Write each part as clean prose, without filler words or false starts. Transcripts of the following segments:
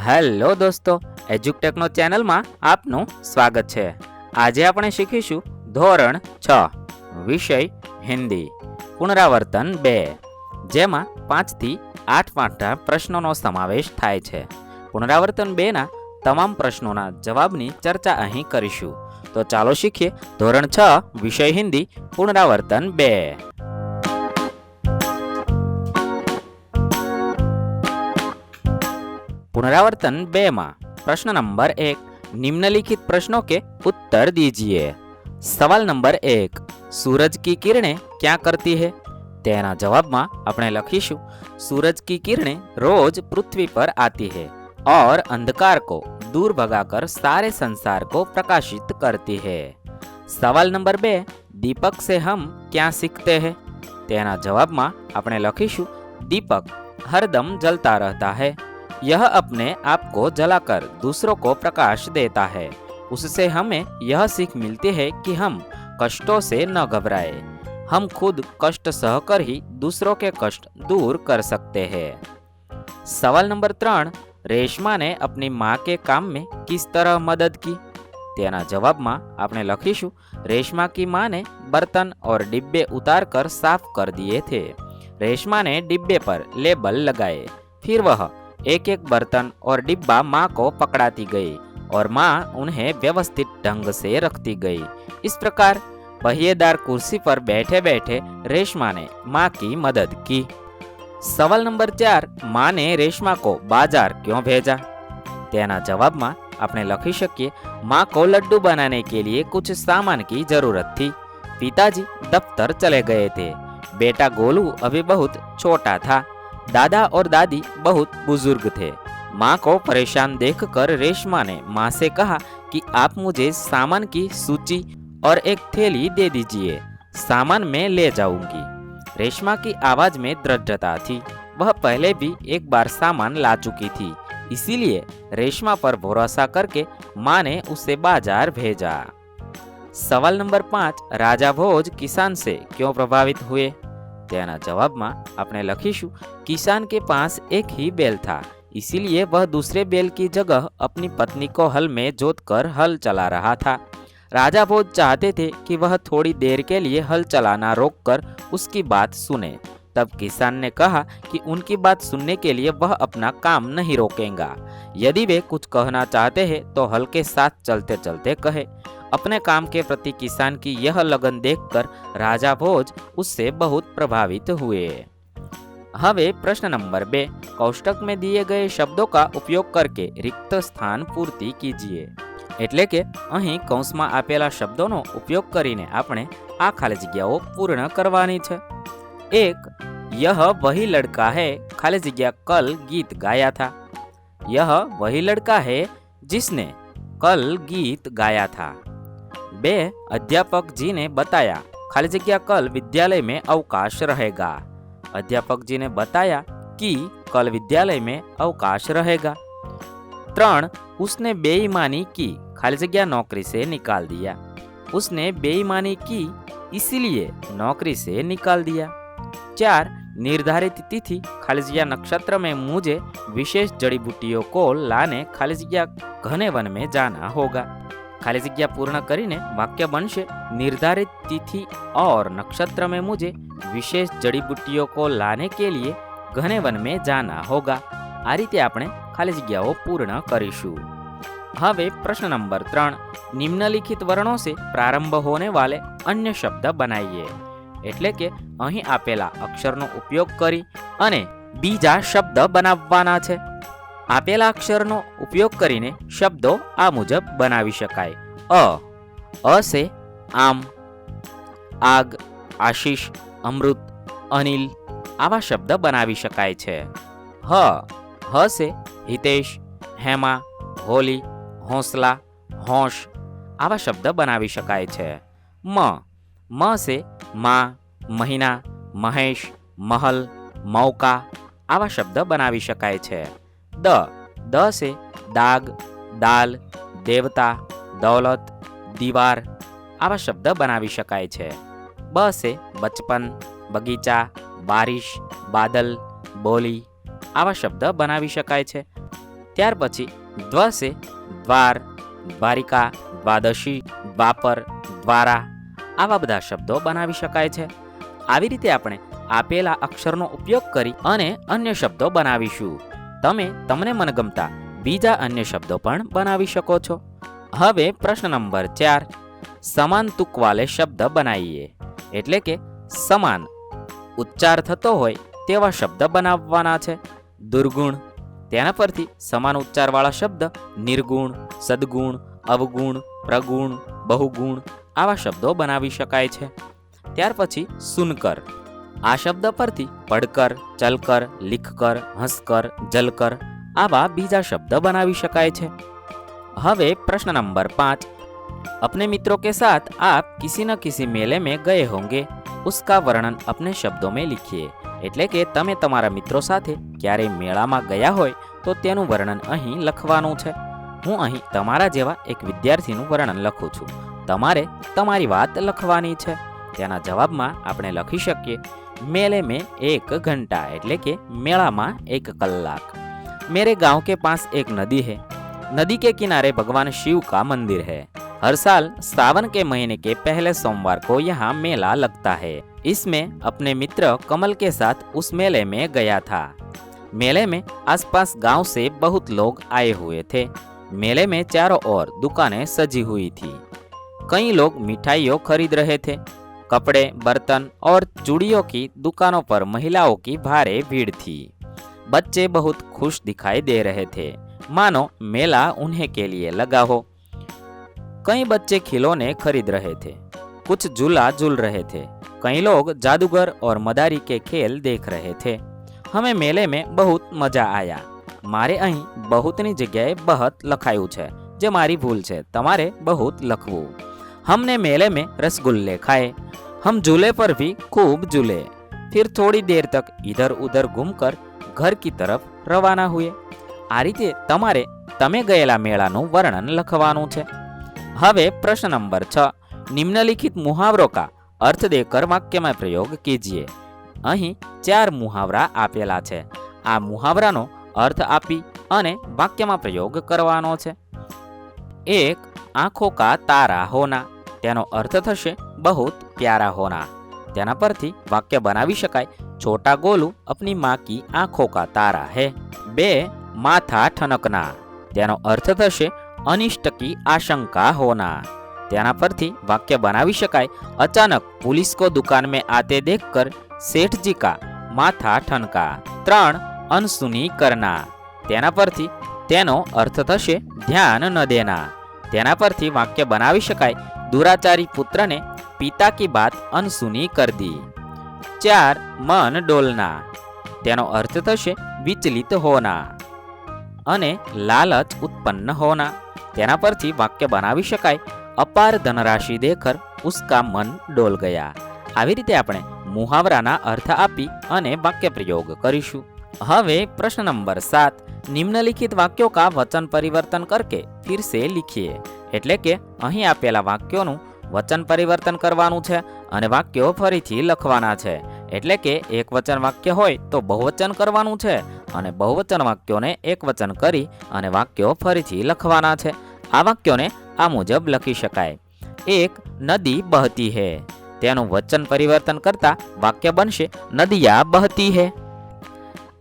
Hello દોસ્તો, એજ્યુકટેકનો ચેનલમાં આપનું સ્વાગત છે। આજે આપણે શીખીશું ધોરણ 6 વિષય હિન્દી પુનરાવર્તન 2, જેમાં 5 થી 8 પાઠના પ્રશ્નોનો સમાવેશ થાય છે। પુનરાવર્તન 2ના તમામ પ્રશ્નોના જવાબની ચર્ચા અહીં કરીશું। તો ચાલો શીખીએ ધોરણ 6 વિષય હિન્દી પુનરાવર્તન 2। पुनरावर्तन 2 में प्रश्न नंबर 1, निम्नलिखित प्रश्नों के उत्तर दीजिए। सवाल नंबर 1, सूरज की किरणें क्या करती है? तेना जवाब में अपने लखीशु, सूरज की किरणें रोज पृथ्वी पर आती है और अंधकार को दूर भगाकर सारे संसार को प्रकाशित करती है। सवाल नंबर 2, दीपक से हम क्या सीखते हैं? तेना जवाब में अपने लखीशु, दीपक हरदम जलता रहता है, यह अपने आप को जलाकर दूसरों को प्रकाश देता है। उससे हमें यह सीख मिलती है कि हम कष्टों से न घबराए, हम खुद कष्ट सहकर ही दूसरों के कष्ट दूर कर सकते हैं। सवाल नंबर 3, रेशमा ने अपनी माँ के काम में किस तरह मदद की? तेना जवाब में आपने लखीशु, रेशमा की माँ ने बर्तन और डिब्बे उतार कर साफ कर दिए थे। रेशमा ने डिब्बे पर लेबल लगाए, फिर वह एक एक बर्तन और डिब्बा माँ को पकड़ाती गई और माँ उन्हें व्यवस्थित ढंग से रखती गई। इस प्रकार पहिएदार कुर्सी पर बैठे बैठे रेशमा ने माँ की मदद की। सवाल नंबर 4, माँ ने रेशमा को बाजार क्यों भेजा? तेना जवाब में आपने लखी सकिए, माँ को लड्डू बनाने के लिए कुछ सामान की जरूरत थी। पिताजी दफ्तर चले गए थे, बेटा गोलू अभी बहुत छोटा था, दादा और दादी बहुत बुजुर्ग थे। माँ को परेशान देखकर रेशमा ने माँ से कहा कि आप मुझे सामान की सूची और एक थैली दे दीजिए, सामान मैं ले जाऊंगी। रेशमा की आवाज में दृढ़ता थी, वह पहले भी एक बार सामान ला चुकी थी, इसीलिए रेशमा पर भरोसा करके माँ ने उसे बाजार भेजा। सवाल नंबर 5, राजा भोज किसान से क्यों प्रभावित हुए? तेना जवाब में आपने लखीशु, किसान के पास एक ही बैल था, इसीलिए वह दूसरे बैल की जगह अपनी पत्नी को हल में जोतकर हल चला रहा था। राजा भोज चाहते थे कि वह थोड़ी देर के लिए हल चलाना रोककर उसकी बात सुने। तब किसान ने कहा कि उनकी बात सुनने के लिए वह अपना काम नहीं रोकेगा, यदि वे कुछ कहना चाहते हैं तो हल के साथ चलते चलते कहे। अपने काम के प्रति किसान की यह लगन देखकर राजा भोज उससे बहुत प्रभावित हुए। हवे प्रश्न नंबर 2, कोष्टक में दिए गए शब्दों का उपयोग करके रिक्त स्थान पूर्ति कीजिए। એટલે કે અહીં કૌંસમાં આપેલા શબ્દોનો ઉપયોગ કરીને આપણે આ ખાલી જગ્યાઓ પૂર્ણ કરવાની છે। 1, यह वही लड़का है खाली जगह कल गीत गाया था। यह वही लड़का है जिसने कल गीत गाया था। 2, अध्यापक जी ने बताया खाली जगह कल विद्यालय में अवकाश रहेगा। अध्यापक जी ने बताया कि कल विद्यालय में अवकाश रहेगा। 3, उसने बेईमानी की खाली जगह नौकरी से निकाल दिया। उसने बेईमानी की इसीलिए नौकरी से निकाल दिया। 4, निर्धारित तिथि खाली जगह नक्षत्र में मुझे विशेष जड़ी बूटियों को लाने खाली जगह घने वन में जाना होगा। खाली जगह पूर्ण करीने वाक्य बनशे, निर्धारित तिथि और नक्षत्र में मुझे विशेष जड़ी बूटियों को लाने के लिए घने वन में जाना होगा। आ रीते आपणे खाली जग्याओ पूर्ण करीशुं। हवे प्रश्न नंबर 3, निम्नलिखित वर्णों से प्रारंभ होने वाले अन्य शब्द बनाइए। એટલે કે અહીં આપેલા અક્ષરનો ઉપયોગ કરી અને બીજા શબ્દ બનાવવાના છે। આપેલા અક્ષરનો ઉપયોગ કરીને શબ્દો આ મુજબ બનાવી શકાય। અ से આમ, આગ, આશીષ, અમૃત, અનિલ આવા શબ્દ બનાવી શકાય છે। હ से हितेश, हेमा, होली, हौसला, होश आवा शब्द बनावी शकाय छे। म से माँ, महीना, महेश, महल, मौका आवा शब्द बनावी शकाय छे। द से दाग, दाल, देवता, दौलत, दीवार आवा शब्द बनावी शकाय छे। ब से बचपन, बगीचा, बारिश, बादल, बोली आवा शब्द बनावी शकाय छे। ત્યાર પછી દ્વ સે દ્વાર, દ્વારિકા, દ્વાદશી, દ્વાપર, દ્વારા આવા બધા શબ્દો બનાવી શકાય છે. આવી રીતે આપણે આપેલા અક્ષરનો ઉપયોગ કરી અને અન્ય શબ્દો બનાવીશું. તમે તમને મનગમતા બીજા અન્ય શબ્દો પણ બનાવી શકો છો. હવે પ્રશ્ન નંબર 4, સમાન તુક વાલે શબ્દ બનાવીએ. એટલે કે સમાન ઉચ્ચાર થતો હોય તેવા શબ્દ બનાવવાના છે. દુર્ગુણ, તેના પરથી સમાન ઉચ્ચારવાળા શબ્દ નિર્ગુણ, સદગુણ, અવગુણ, પ્રગુણ, બહુગુણ આવા શબ્દો બનાવી શકાય છે. ત્યાર પછી સુનકર, આ શબ્દ પરથી પડકર, ચલકર, લીખકર, હંસકર, જલકર આવા બીજા શબ્દ બનાવી શકાય છે. હવે પ્રશ્ન નંબર 5, अपने मित्रों के साथ आप किसी न किसी मेले में गए होंगे, उसका वर्णन अपने शब्दों में लिखिए. એટલે કે તમે તમારા મિત્રો સાથે ક્યારેય મેળામાં ગયા હોય તો તેનું વર્ણન અહીં લખવાનું છે. હું અહીં તમારા જેવા એક વિદ્યાર્થીનું વર્ણન લખું છું. તમારે તમારી વાત લખવાની છે. તેના જવાબમાં આપણે લખી શકીએ मेले में 1 घंटा એટલે કે મેળામાં 1 કલાક. मेरे गांव के पास एक नदी है. नदी के किनारे भगवान शिव का मंदिर है. हर साल सावन के महीने के पहले सोमवार को यहाँ मेला लगता है. इसमें अपने मित्र कमल के साथ उस मेले में गया था. मेले में आसपास गांव से बहुत लोग आए हुए थे. मेले में चारों ओर दुकानें सजी हुई थी. कई लोग मिठाइयों खरीद रहे थे. कपड़े, बर्तन और चूड़ियों की दुकानों पर महिलाओं की भारी भीड़ थी. बच्चे बहुत खुश दिखाई दे रहे थे, मानो मेला उन्हें के लिए लगा हो. कई बच्चे खिलौने खरीद रहे थे, कुछ झूला झूल रहे थे. कई लोग जादूगर और मदारी के खेल देख रहे थे. हमें मेले में बहुत मजा आया. मारे અહીં બહુતની જગ્યાએ બહત લખાયું છે, જે મારી ભૂલ છે. તમારે બહુત લખવું. हमने मेले में रसगुल्ले खाए. हम झूले पर भी खूब झूले. फिर थोड़ी देर तक इधर उधर घूमकर घर की तरफ रवाना हुए. આ રીતે તમારે તમે ગયેલા મેળાનું વર્ણન લખવાનું છે. હવે પ્રશ્ન નંબર 6, निम्नलिखित मुहावरों का अर्थ देकर वाक्य में प्रयोग कीजिए. અહીં 4 મુહાવરા આપેલા છે. આ મુહાવરાનો અર્થ આપી અને વાક્યમાં પ્રયોગ કરવાનો છે. 1, આંખો કા તારા હોના. તેનો અર્થ થશે बहुत प्यारा होना. તેના પરથી વાક્ય બનાવી શકાય छोटा गोलू अपनी माँ की आंखों का तारा है. 2, माथा ठनकना. તેનો અર્થ થશે अनिष्ट की आशंका होना. તેના પરથી વાક્ય બનાવી શકાય अचानक पुलिस को दुकान में आते देखकर सेठ जी का माथा ठनका. 3, अनसुनी करना. તેના પરથી તેનો અર્થ થશે ध्यान न देना. તેના પરથી વાક્ય બનાવી શકાય दुराचारी पुत्र ने पिता की बात अनसुनी कर दी. 4, मन डोलना. તેનો અર્થ થશે વિચલિત હોના અને લાલચ ઉત્પન્ન હોના. તેના પરથી વાક્ય બનાવી શકાય અપાર ધનરાશિ દેખર ઉસકા મન ડોલ ગયા. આવી રીતે આપણે મુહાવરાના અર્થ આપી અને વાક્ય પ્રયોગ કરીશું. હવે પ્રશ્ન નંબર 7, निम्नलिखित वाक्यों का वचन परिवर्तन करके फिर से लिखिए. એટલે કે અહીં આપેલા વાક્યોનું વચન પરિવર્તન કરવાનું છે અને વાક્યો ફરીથી લખવાના છે. એટલે કે એક વચન વાક્ય હોય તો બહુવચન કરવાનું છે અને બહુવચન વાક્યોને એક વચન કરી અને વાક્યો ફરીથી લખવાના છે. આ વાક્યોને આ મુજબ લખી શકાય. 1, નદી બહતી હૈ. તેનું વચન પરિવર્તન કરતા વાક્ય બનશે નદિયા બહતી હૈ.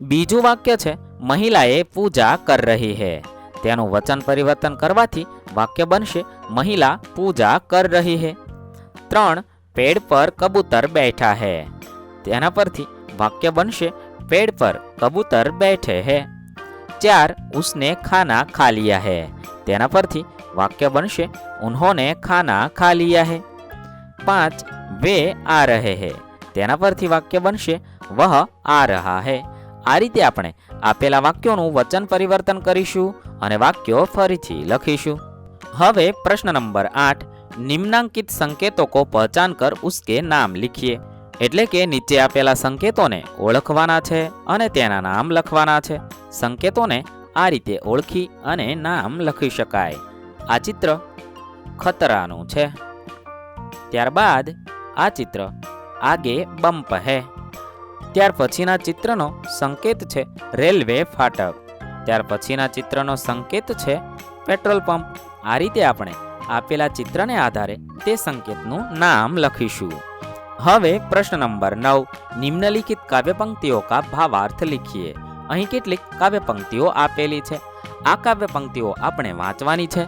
બીજું વાક્ય છે મહિલાએ પૂજા કર રહી હૈ. તેનું વચન પરિવર્તન કરવાથી વાક્ય બનશે મહિલા પૂજા કર રહી હૈ. 3, પેડ પર કબૂતર બેઠા હૈ. તેના પરથી વાક્ય બનશે પેડ પર કબૂતર બેઠે હૈ. 4, उसने खाना खा लिया है. તેના પરથી વાક્ય બનશે उन्होंने खाना खा लिया है. 5, वे आ रहे हैं. તેના પરથી વાક્ય બનશે वह आ रहा है. આ રીતે આપણે આપેલા વાક્યોનું વચન પરિવર્તન કરીશું અને વાક્યો ફરીથી લખીશું. હવે પ્રશ્ન નંબર 8, નિમ્નાંકિત સંકેતો કો પહચાન કર ઉસકે નામ લીખીએ. એટલે કે નીચે આપેલા સંકેતોને ઓળખવાના છે અને તેના નામ લખવાના છે. સંકેતોને આ રીતે ઓળખી અને નામ લખી શકાય. આ ચિત્ર ખતરાનું છે. ત્યારબાદ આ ચિત્ર આગે બમ્પ હે. ત્યાર પછીના ચિત્રનો સંકેત છે રેલવે ફાટક. ત્યાર પછીના ચિત્રનો સંકેત છે પેટ્રોલ પંપ. આ રીતે આપણે આપેલા ચિત્રને આધારે તે સંકેતનું નામ લખીશું. હવે પ્રશ્ન નંબર 9, નિમ્નલિખિત કાવ્ય पंक्तियों का भावार्थ लिखिए. અહીં કેટલીક કાવ્ય પંક્તિઓ આપેલી છે. આ કાવ્ય પંક્તિઓ આપણે વાંચવાની છે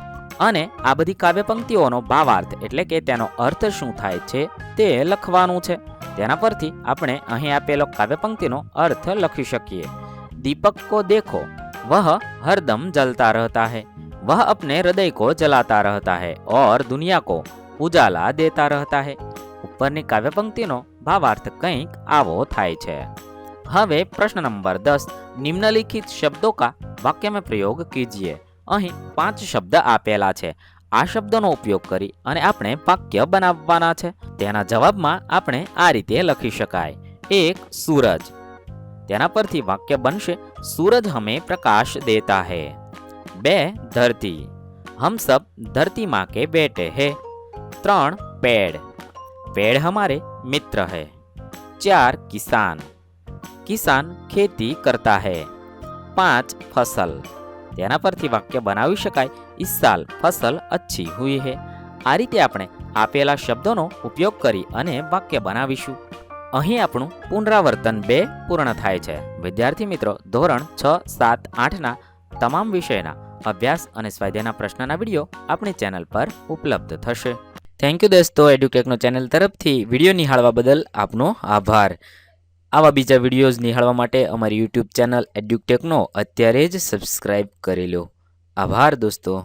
અને આ બધી કાવ્ય પંક્તિઓનો ભાવાર્થ એટલે કે તેનો અર્થ શું થાય છે તે લખવાનું છે. તેના પરથી આપણે અહીં આપેલો કાવ્ય પંક્તિનો અર્થ લખી શકીએ. दीपक को देखो वह हरदम जलता रहता है, वह अपने हृदय को जलाता रहता है और दुनिया को उजाला देता रहता है. ઉપરની કાવ્ય પંક્તિનો ભાવાર્થ કંઈક આવો થાય છે. હવે પ્રશ્ન નંબર 10, નિમ્નલિખિત શબ્દો કા વાક્ય में प्रयोग कीजिए. અહીં 5 શબ્દ આપેલા છે. આ શબ્દોનો ઉપયોગ કરી અને આપણે વાક્ય બનાવવાના છે. તેના જવાબમાં આપણે આ રીતે લખી શકાય. 1, सूरज. તેના પરથી વાક્ય બનશે सूरज हमें प्रकाश देता है. 2, धरती. हम सब धरती माँ के बेटे हैं. 3, पेड़. पेड़ हमारे मित्र है. 4, किसान. किसान खेती करता है. 5, फसल. તેના પરથી વાક્ય બનાવી શકાય इस साल फसल अच्छी हुई है. આ રીતે આપણે આપેલા શબ્દોનો ઉપયોગ કરી અને વાક્ય બનાવીશું. અહીં આપણું પુનરાવર્તન 2 પૂર્ણ થાય છે. વિદ્યાર્થી મિત્રો, ધોરણ 6, 7, 8ના તમામ વિષયના અભ્યાસ અને સ્વાધ્યાયના પ્રશ્નના વિડીયો આપણી ચેનલ પર ઉપલબ્ધ થશે. થેન્ક યુ દોસ્તો. એડ્યુકેકનો ચેનલ તરફથી વિડીયો નિહાળવા બદલ આપનો આભાર. આવા બીજા વિડીયોઝ નિહાળવા માટે અમારી યુટ્યુબ ચેનલ એડ્યુટેકનો અત્યારે જ સબસ્ક્રાઇબ કરી લો. આભાર દોસ્તો.